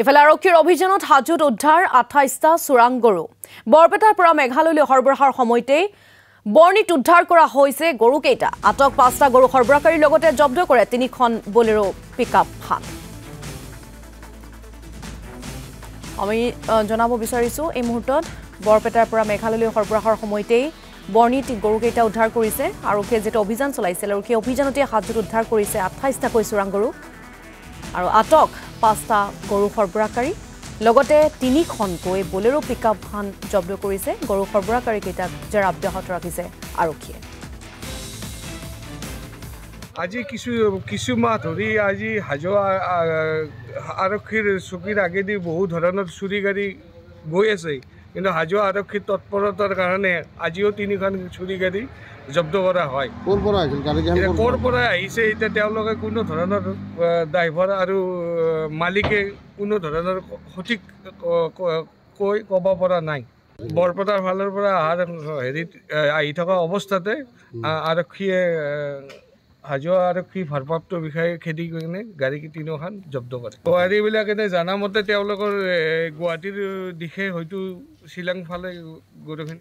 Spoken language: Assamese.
এফালে আৰক্ষীৰ অভিযানত হাজোত উদ্ধাৰ ২৮টা চোৰাং গৰু। বৰপেটাৰ পৰা মেঘালয়লৈ সৰবৰাহৰ সময়তেই বৰ্ণিত উদ্ধাৰ কৰা হৈছে গৰুকেইটা। আটক ৫টা গৰু সৰবৰাহকাৰীৰ লগতে জব্দ কৰে ৩খন বলেৰো পিকআপ ভান। আমি জনাব বিচাৰিছো এই মুহূৰ্তত বৰপেটাৰ পৰা মেঘালয়লৈ সৰবৰাহৰ সময়তেই বৰ্ণিত গৰুকেইটা উদ্ধাৰ কৰিছে। আৰক্ষীয়ে যেটা অভিযান চলাইছিল আৰু সেই অভিযানতে হাজোত উদ্ধাৰ কৰিছে ২৮টাকৈ চোৰাং গৰু আৰু আটক ৫টা গৰু সৰবৰাহকাৰী লগতে ৩খনকৈ বলেৰো পিকআপ ভান জব্দ কৰিছে। গৰু সৰবৰাহকাৰীকেইটাক জেৰা অব্যাহত ৰাখিছে আৰক্ষীয়ে। আজি কিছু মাহ ধৰি আজি হাজো আৰক্ষীৰ চকীৰ আগেদি বহু ধৰণৰ চুৰি গাড়ী গৈ আছে, কিন্তু হাজো আৰক্ষীৰ তৎপৰতাৰ কাৰণে আজিও ৩খন চুৰি গাড়ী জব্দ কৰা হয়। ক'ৰ পৰা আহিছে এতিয়া তেওঁলোকে কোনো ধৰণৰ ড্ৰাইভাৰ আৰু মালিকে কোনো ধৰণৰ সঠিক ক'ব পৰা নাই। বৰপেটাৰ ফালৰ পৰা আহি থকা অৱস্থাতে আৰক্ষীয়ে হাজো আৰক্ষী ভাৰপ্ৰাপ্ত বিষয়াই খেদি কিনে গাড়ী ৩খন জব্দ কৰে। গাড়ীবিলাক এনে জানা মতে তেওঁলোকৰ গুৱাহাটীৰ দিশে হয়তো শ্বিলং ফালে গৰুখিনি